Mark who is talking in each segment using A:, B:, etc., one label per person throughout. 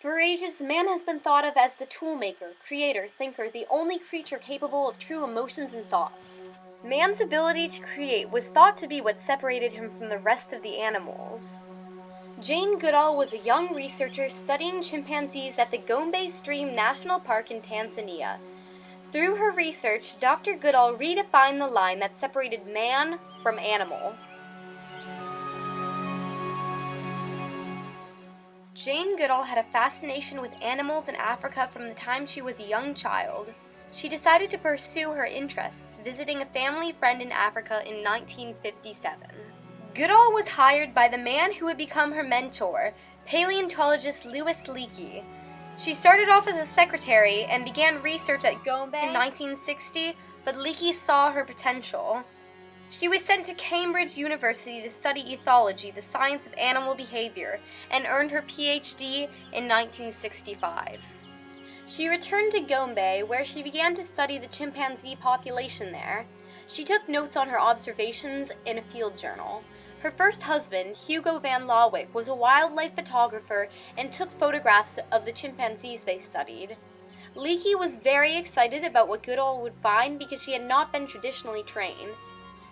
A: For ages, man has been thought of as the toolmaker, creator, thinker, the only creature capable of true emotions and thoughts. Man's ability to create was thought to be what separated him from the rest of the animals. Jane Goodall was a young researcher studying chimpanzees at the Gombe Stream National Park in Tanzania. Through her research, Dr. Goodall redefined the line that separated man from animal. Jane Goodall had a fascination with animals in Africa from the time she was a young child. She decided to pursue her interests, visiting a family friend in Africa in 1957. Goodall was hired by the man who would become her mentor, paleontologist Louis Leakey. She started off as a secretary and began research at Gombe in 1960, but Leakey saw her potential. She was sent to Cambridge University to study ethology, the science of animal behavior, and earned her PhD in 1965. She returned to Gombe, where she began to study the chimpanzee population there. She took notes on her observations in a field journal. Her first husband, Hugo van Lawick, was a wildlife photographer and took photographs of the chimpanzees they studied. Leakey was very excited about what Goodall would find because she had not been traditionally trained.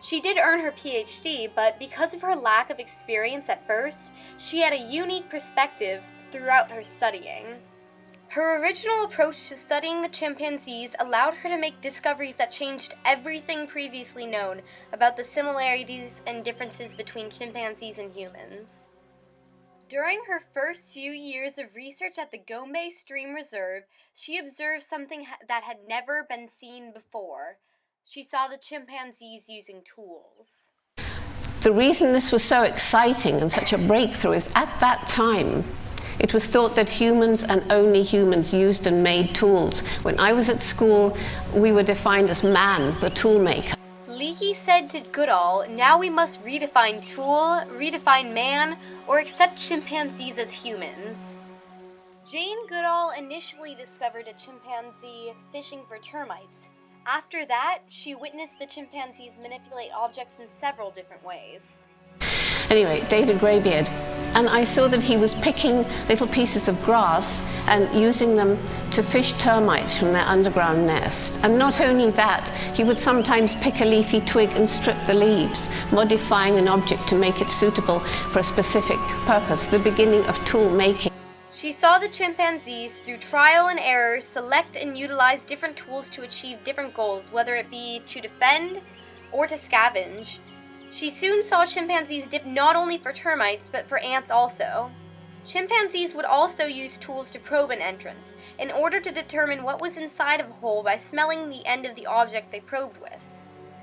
A: She did earn her PhD, but because of her lack of experience at first, she had a unique perspective throughout her studying. Her original approach to studying the chimpanzees allowed her to make discoveries that changed everything previously known about the similarities and differences between chimpanzees and humans. During her first few years of research at the Gombe Stream Reserve, she observed something that had never been seen before. She saw the chimpanzees using tools.
B: The reason this was so exciting and such a breakthrough is at that time, it was thought that humans and only humans used and made tools. When I was at school, we were defined as man, the tool maker.
A: Leakey said to Goodall, "Now we must redefine tool, redefine man, or accept chimpanzees as humans." Jane Goodall initially discovered a chimpanzee fishing for termites. After that, she witnessed the chimpanzees manipulate objects in several different ways.
B: Anyway, David Greybeard, and I saw that he was picking little pieces of grass and using them to fish termites from their underground nest. And not only that, he would sometimes pick a leafy twig and strip the leaves, modifying an object to make it suitable for a specific purpose, the beginning of tool making.
A: She saw the chimpanzees, through trial and error, select and utilize different tools to achieve different goals, whether it be to defend or to scavenge. She soon saw chimpanzees dip not only for termites, but for ants also. Chimpanzees would also use tools to probe an entrance, in order to determine what was inside of a hole by smelling the end of the object they probed with.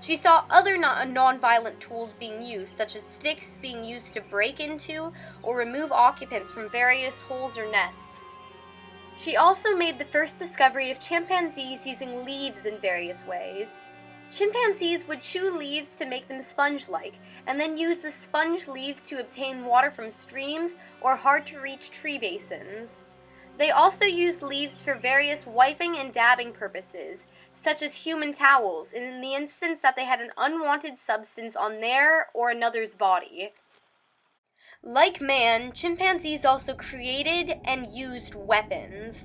A: She saw other non-violent tools being used, such as sticks being used to break into or remove occupants from various holes or nests. She also made the first discovery of chimpanzees using leaves in various ways. Chimpanzees would chew leaves to make them sponge-like, and then use the sponge leaves to obtain water from streams or hard-to-reach tree basins. They also used leaves for various wiping and dabbing purposes, such as human towels, in the instance that they had an unwanted substance on their or another's body. Like man, chimpanzees also created and used weapons.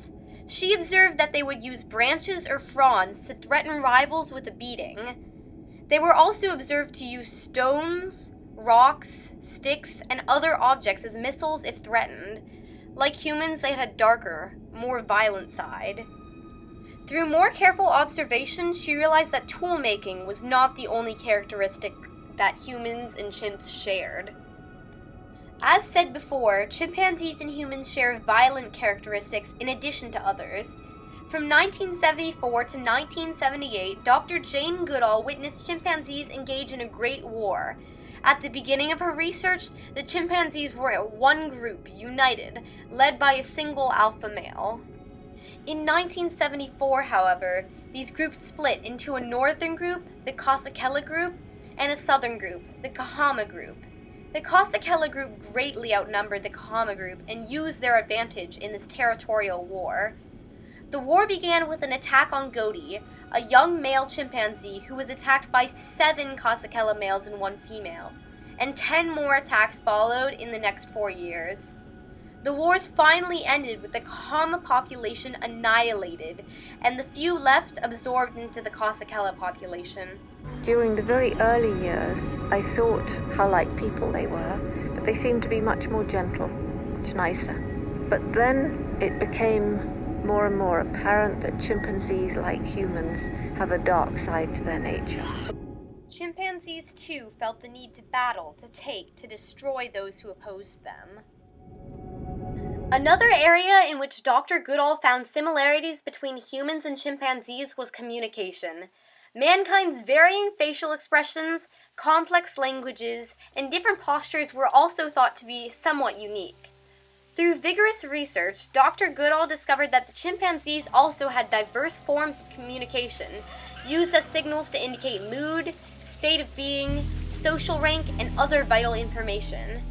A: She observed that they would use branches or fronds to threaten rivals with a beating. They were also observed to use stones, rocks, sticks, and other objects as missiles if threatened. Like humans, they had a darker, more violent side. Through more careful observation, she realized that tool-making was not the only characteristic that humans and chimps shared. As said before, chimpanzees and humans share violent characteristics in addition to others. From 1974 to 1978, Dr. Jane Goodall witnessed chimpanzees engage in a great war. At the beginning of her research, the chimpanzees were one group, united, led by a single alpha male. In 1974, however, these groups split into a northern group, the Kasakela group, and a southern group, the Kahama group. The Kasakela group greatly outnumbered the Kahama group and used their advantage in this territorial war. The war began with an attack on Godi, a young male chimpanzee who was attacked by 7 Kasakela males and 1 female, and 10 more attacks followed in the next 4 years. The wars finally ended with the common population annihilated, and the few left absorbed into the Kasakela population.
B: During the very early years, I thought how like people they were, but they seemed to be much more gentle, much nicer. But then it became more and more apparent that chimpanzees, like humans, have a dark side to their nature.
A: Chimpanzees, too, felt the need to battle, to take, to destroy those who opposed them. Another area in which Dr. Goodall found similarities between humans and chimpanzees was communication. Mankind's varying facial expressions, complex languages, and different postures were also thought to be somewhat unique. Through vigorous research, Dr. Goodall discovered that the chimpanzees also had diverse forms of communication, used as signals to indicate mood, state of being, social rank, and other vital information.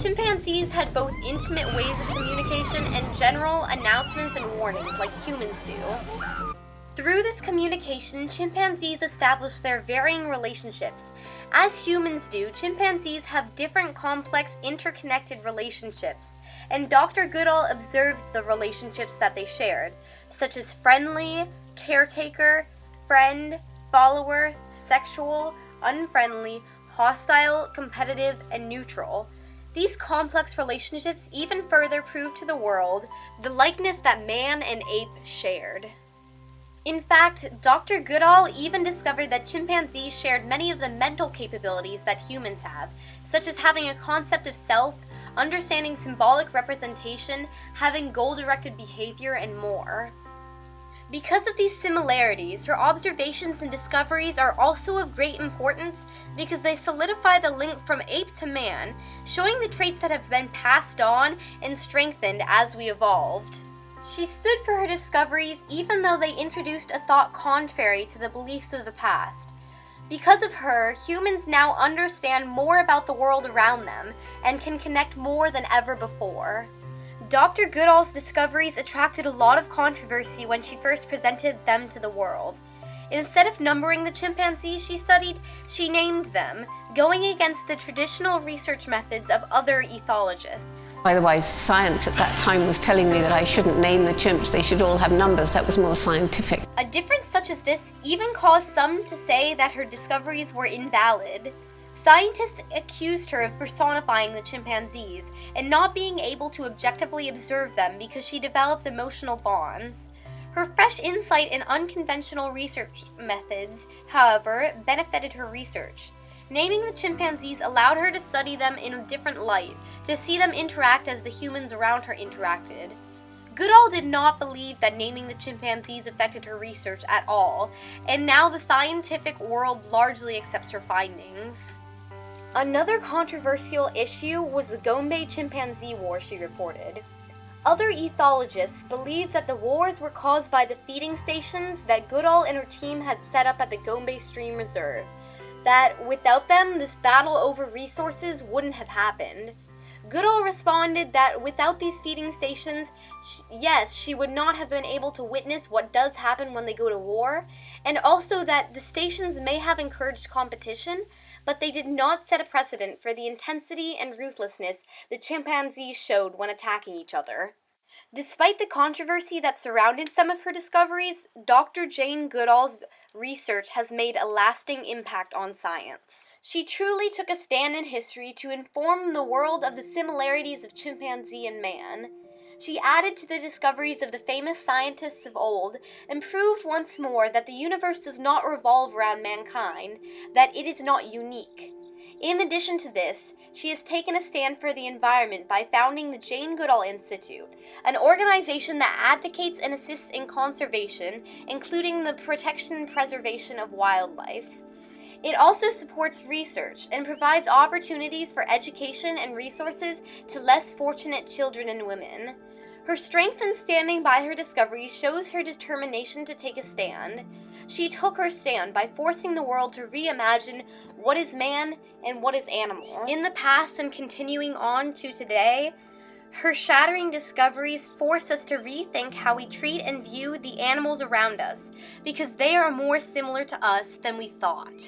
A: Chimpanzees had both intimate ways of communication and general announcements and warnings like humans do. Through this communication, chimpanzees established their varying relationships. As humans do, chimpanzees have different complex interconnected relationships, and Dr. Goodall observed the relationships that they shared, such as friendly, caretaker, friend, follower, sexual, unfriendly, hostile, competitive, and neutral. These complex relationships even further prove to the world the likeness that man and ape shared. In fact, Dr. Goodall even discovered that chimpanzees shared many of the mental capabilities that humans have, such as having a concept of self, understanding symbolic representation, having goal-directed behavior, and more. Because of these similarities, her observations and discoveries are also of great importance because they solidify the link from ape to man, showing the traits that have been passed on and strengthened as we evolved. She stood for her discoveries even though they introduced a thought contrary to the beliefs of the past. Because of her, humans now understand more about the world around them and can connect more than ever before. Dr. Goodall's discoveries attracted a lot of controversy when she first presented them to the world. Instead of numbering the chimpanzees she studied, she named them, going against the traditional research methods of other ethologists.
B: By the way, science at that time was telling me that I shouldn't name the chimps, they should all have numbers. That was more scientific.
A: A difference such as this even caused some to say that her discoveries were invalid. Scientists accused her of personifying the chimpanzees and not being able to objectively observe them because she developed emotional bonds. Her fresh insight and unconventional research methods, however, benefited her research. Naming the chimpanzees allowed her to study them in a different light, to see them interact as the humans around her interacted. Goodall did not believe that naming the chimpanzees affected her research at all, and now the scientific world largely accepts her findings. Another controversial issue was the Gombe chimpanzee war she reported. Other ethologists believed that the wars were caused by the feeding stations that Goodall and her team had set up at the Gombe Stream Reserve, that without them, this battle over resources wouldn't have happened. Goodall responded that without these feeding stations, she would not have been able to witness what does happen when they go to war, and also that the stations may have encouraged competition, but they did not set a precedent for the intensity and ruthlessness the chimpanzees showed when attacking each other. Despite the controversy that surrounded some of her discoveries, Dr. Jane Goodall's research has made a lasting impact on science. She truly took a stand in history to inform the world of the similarities of chimpanzee and man. She added to the discoveries of the famous scientists of old and proved once more that the universe does not revolve around mankind, that it is not unique. In addition to this, she has taken a stand for the environment by founding the Jane Goodall Institute, an organization that advocates and assists in conservation, including the protection and preservation of wildlife. It also supports research and provides opportunities for education and resources to less fortunate children and women. Her strength in standing by her discoveries shows her determination to take a stand. She took her stand by forcing the world to reimagine what is man and what is animal. In the past and continuing on to today, her shattering discoveries force us to rethink how we treat and view the animals around us, because they are more similar to us than we thought.